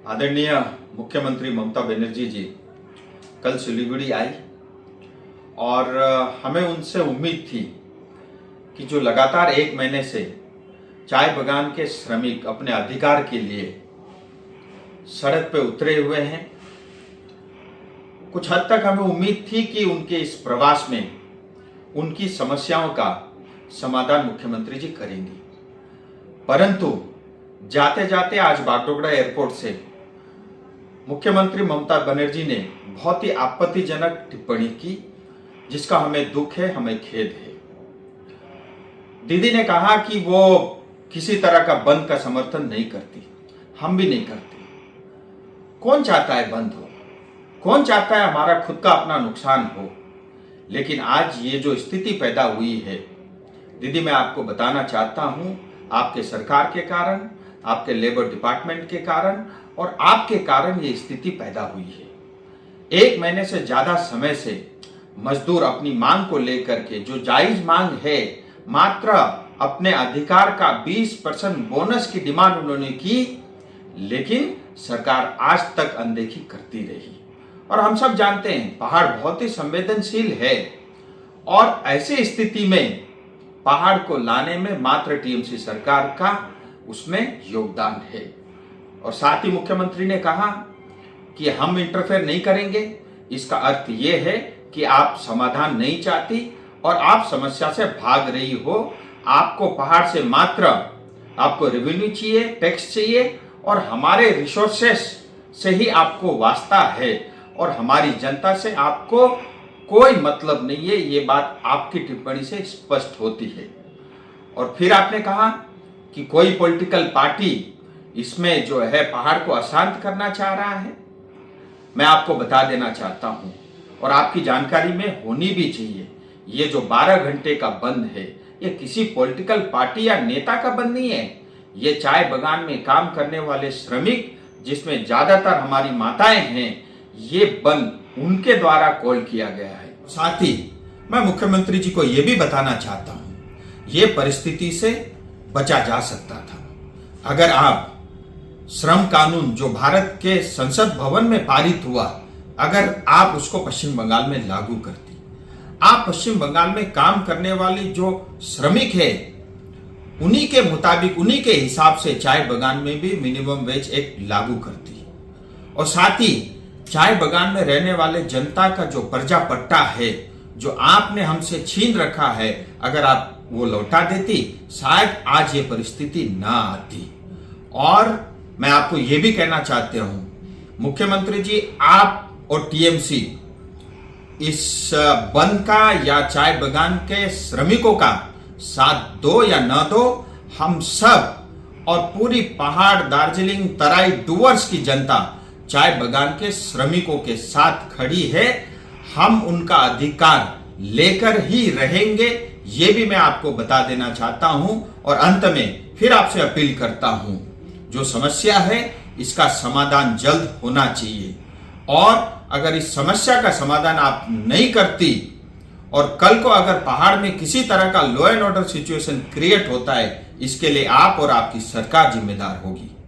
आदरणीय मुख्यमंत्री ममता बनर्जी जी कल सिलीगुड़ी आई और हमें उनसे उम्मीद थी कि जो लगातार 1 महीने से चाय बागान के श्रमिक अपने अधिकार के लिए सड़क पे उतरे हुए हैं, कुछ हद तक हमें उम्मीद थी कि उनके इस प्रवास में उनकी समस्याओं का समाधान मुख्यमंत्री जी करेंगे। परंतु जाते जाते आज बागडोगरा एयरपोर्ट से मुख्यमंत्री ममता बनर्जी ने बहुत ही आपत्तिजनक टिप्पणी की, जिसका हमें दुख है, हमें खेद है। दीदी ने कहा कि वो किसी तरह का बंद का समर्थन नहीं करती, हम भी नहीं करते। कौन चाहता है बंद हो? कौन चाहता है हमारा खुद का अपना नुकसान हो? लेकिन आज ये जो स्थिति पैदा हुई है दीदी, मैं आपको बताना चाहता हूं, आपके सरकार के कारण, आपके लेबर डिपार्टमेंट के कारण और आपके कारण ये स्थिति पैदा हुई है। 1 महीने से ज्यादा समय से मजदूर अपनी मांग को लेकर के, जो जायज मांग है, मात्र अपने अधिकार का 20% बोनस की डिमांड उन्होंने की, लेकिन सरकार आज तक अनदेखी करती रही। और हम सब जानते हैं पहाड़ बहुत ही संवेदनशील है और ऐसी स्थिति में पहाड़ को लाने में मात्र टीएमसी सरकार का उसमें योगदान है। और साथ ही मुख्यमंत्री ने कहा कि हम इंटरफेयर नहीं करेंगे। इसका अर्थ यह है कि आप समाधान नहीं चाहती और आप समस्या से भाग रही हो। आपको पहाड़ से मात्र आपको रेवेन्यू चाहिए, टैक्स चाहिए और हमारे रिसोर्सेस से ही आपको वास्ता है और हमारी जनता से आपको कोई मतलब नहीं है। ये बात आपकी टिप्पणी से स्पष्ट होती है। और फिर आपने कहा कि कोई पॉलिटिकल पार्टी इसमें जो है पहाड़ को अशांत करना चाह रहा है। मैं आपको बता देना चाहता हूं और आपकी जानकारी में होनी भी चाहिए, ये जो 12 घंटे का बंद है, ये किसी पॉलिटिकल पार्टी या नेता का बंद नहीं है। ये चाय बागान में काम करने वाले श्रमिक, जिसमें ज्यादातर हमारी माताएं हैं, ये बंद उनके द्वारा कॉल किया गया है। साथ ही मैं मुख्यमंत्री जी को यह भी बताना चाहता हूं, ये परिस्थिति से बचा जा सकता था अगर आप श्रम कानून जो भारत के संसद भवन में पारित हुआ, अगर आप उसको पश्चिम बंगाल में लागू करती। आप पश्चिम बंगाल में काम करने वाली जो श्रमिक है, उन्हीं के मुताबिक, उन्हीं के हिसाब से चाय बागान में भी मिनिमम वेज एक्ट लागू करती। और साथ ही चाय बागान में रहने वाले जनता का जो पर्जा पट्टा है, जो आपने हमसे छीन रखा है, अगर आप वो लौटा देती, शायद आज ये परिस्थिति ना आती। और मैं आपको ये भी कहना चाहता हूं, मुख्यमंत्री जी, आप और टीएमसी इस बंद का या चाय बागान के श्रमिकों का साथ दो या न दो, हम सब और पूरी पहाड़, दार्जिलिंग, तराई, डुवर्स की जनता चाय बागान के श्रमिकों के साथ खड़ी है। हम उनका अधिकार लेकर ही रहेंगे, ये भी मैं आपको बता देना चाहता हूं। और अंत में फिर आपसे अपील करता हूं, जो समस्या है इसका समाधान जल्द होना चाहिए। और अगर इस समस्या का समाधान आप नहीं करती और कल को अगर पहाड़ में किसी तरह का law and order situation create होता है, इसके लिए आप और आपकी सरकार जिम्मेदार होगी।